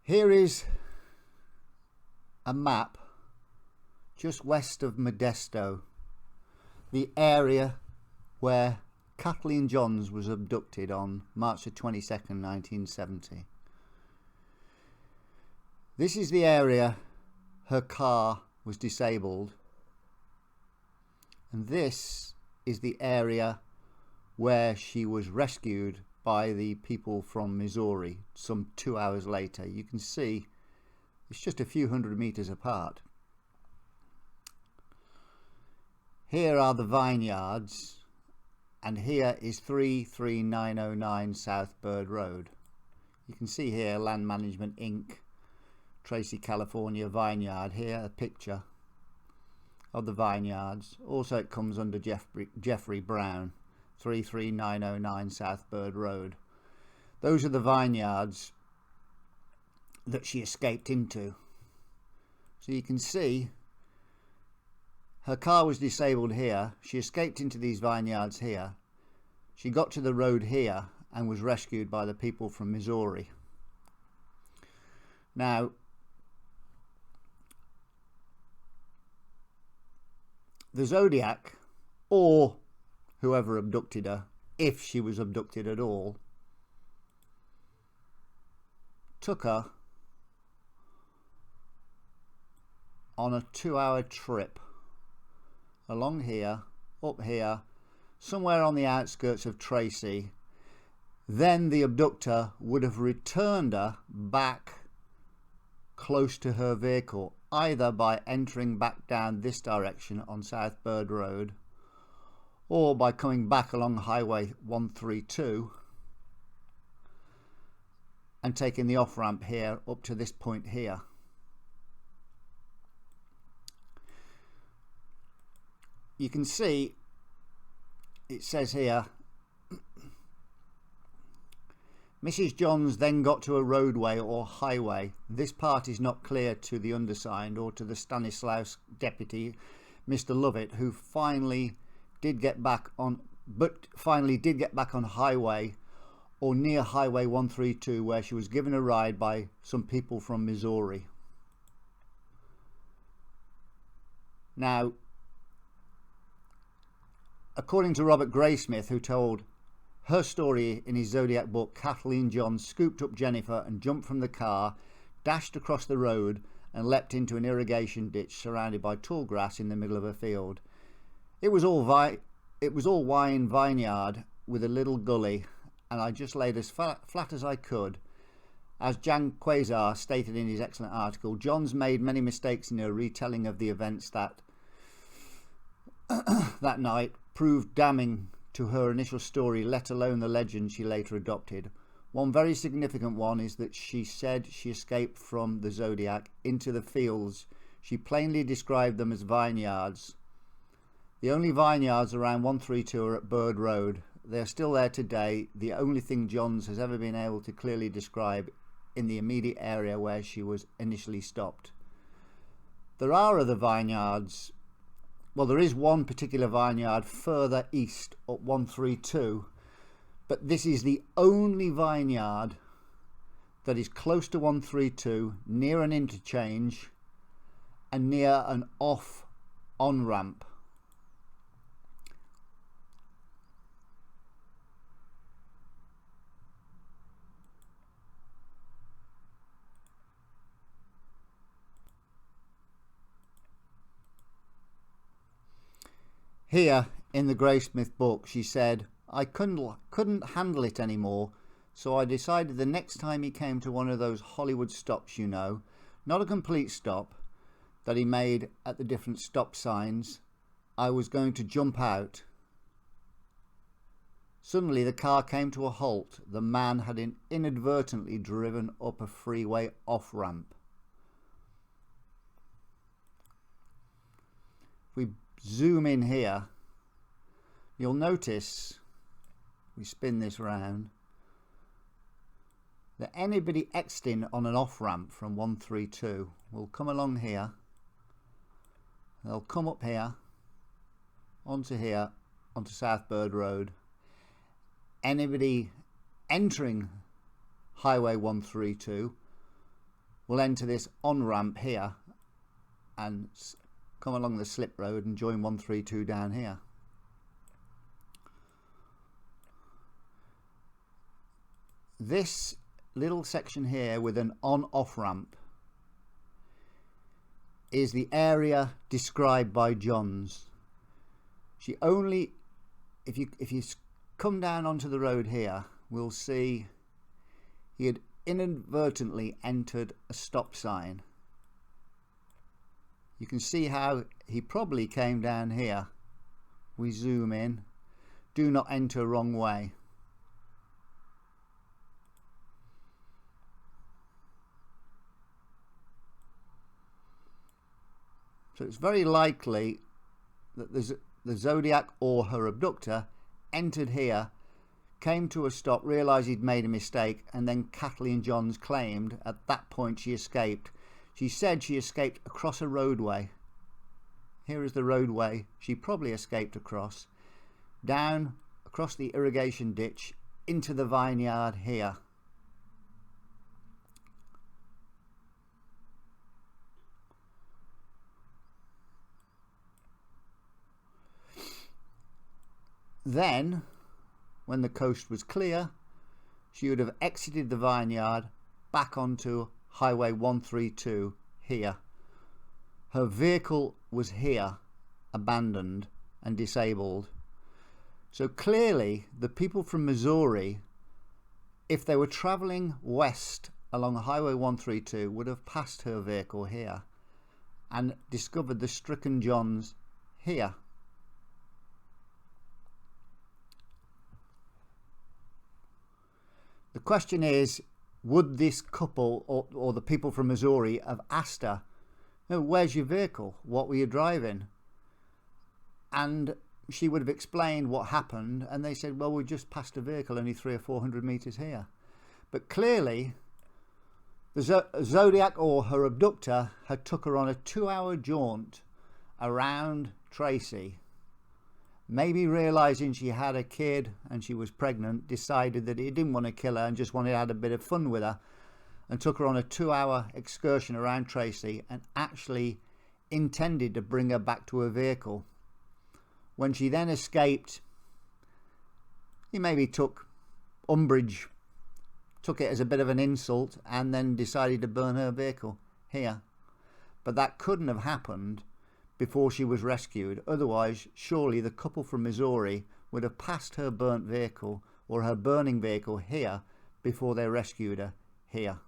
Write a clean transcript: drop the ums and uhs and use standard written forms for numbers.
Here is a map just west of Modesto, the area where Kathleen Johns was abducted on March the 22nd, 1970. This is the area her car was disabled, and this is the area where she was rescued by the people from Missouri some 2 hours later. You can see it's just a few hundred meters apart. Here are the vineyards, and here is 33909 South Bird Road. You can see here Land Management Inc., Tracy, California vineyard. Here a picture of the vineyards. Also it comes under Jeffrey Brown, 33909 South Bird Road. Those are the vineyards that she escaped into. So you can see her car was disabled here. She escaped into these vineyards here. She got to the road here and was rescued by the people from Missouri. Now, the Zodiac, or whoever abducted her, if she was abducted at all, took her on a 2-hour trip along here, up here, somewhere on the outskirts of Tracy. Then the abductor would have returned her back close to her vehicle, either by entering back down this direction on South Bird Road, or by coming back along Highway 132 and taking the off-ramp here up to this point here. You can see it says here, Mrs. Johns then got to a roadway or highway. This part is not clear to the undersigned or to the Stanislaus deputy, Mr. Lovett, who finally did get back on highway or near Highway 132, where she was given a ride by some people from Missouri. Now, according to Robert Graysmith, who told her story in his Zodiac book, Kathleen Johns scooped up Jennifer and jumped from the car, dashed across the road and leapt into an irrigation ditch surrounded by tall grass in the middle of a field. It was all wine vineyard with a little gully, and I just laid as flat as I could. As Jan Quasar stated in his excellent article, Johns made many mistakes in her retelling of the events that that night proved damning to her initial story, let alone the legend she later adopted. One very significant one is that she said she escaped from the Zodiac into the fields. She plainly described them as vineyards. The only vineyards around 132 are at Bird Road. They are still there today, the only thing Johns has ever been able to clearly describe in the immediate area where she was initially stopped. There are other vineyards. Well, there is one particular vineyard further east up 132, but this is the only vineyard that is close to 132, near an interchange and near an on-ramp. Here in the Graysmith book, she said, I couldn't handle it anymore, so I decided the next time he came to one of those Hollywood stops, you know, not a complete stop that he made at the different stop signs, I was going to jump out. Suddenly the car came to a halt. The man had inadvertently driven up a freeway off-ramp. If we zoom in here, you'll notice, we spin this round, that anybody exiting on an off-ramp from 132 will come along here, they'll come up here, onto South Bird Road. Anybody entering Highway 132 will enter this on-ramp here and come along the slip road and join 132 down here. This little section here with an on-off ramp is the area described by Johns. She only, if you come down onto the road here, we'll see he had inadvertently entered a stop sign. You can see how he probably came down here. We zoom in. Do not enter wrong way. So it's very likely that the Zodiac or her abductor entered here, came to a stop, realised he'd made a mistake, and then Kathleen Johns claimed at that point she escaped. She said she escaped across a roadway. Here is the roadway she probably escaped across, down across the irrigation ditch into the vineyard here. Then, when the coast was clear, she would have exited the vineyard back onto Highway 132 here. Her vehicle was here, abandoned and disabled. So clearly the people from Missouri, if they were travelling west along Highway 132, would have passed her vehicle here and discovered the stricken Johns here. The question is, would this couple or the people from Missouri have asked her, oh, where's your vehicle? What were you driving? And she would have explained what happened, and they said, well, we just passed a vehicle only 300 or 400 metres here. But clearly, the Zodiac or her abductor had took her on a 2-hour jaunt around Tracy. Maybe realising she had a kid and she was pregnant, decided that he didn't want to kill her and just wanted to have a bit of fun with her, and took her on a 2-hour excursion around Tracy and actually intended to bring her back to her vehicle. When she then escaped, he maybe took umbrage, took it as a bit of an insult, and then decided to burn her vehicle here. But that couldn't have happened before she was rescued. Otherwise, surely the couple from Missouri would have passed her burnt vehicle or her burning vehicle here before they rescued her here.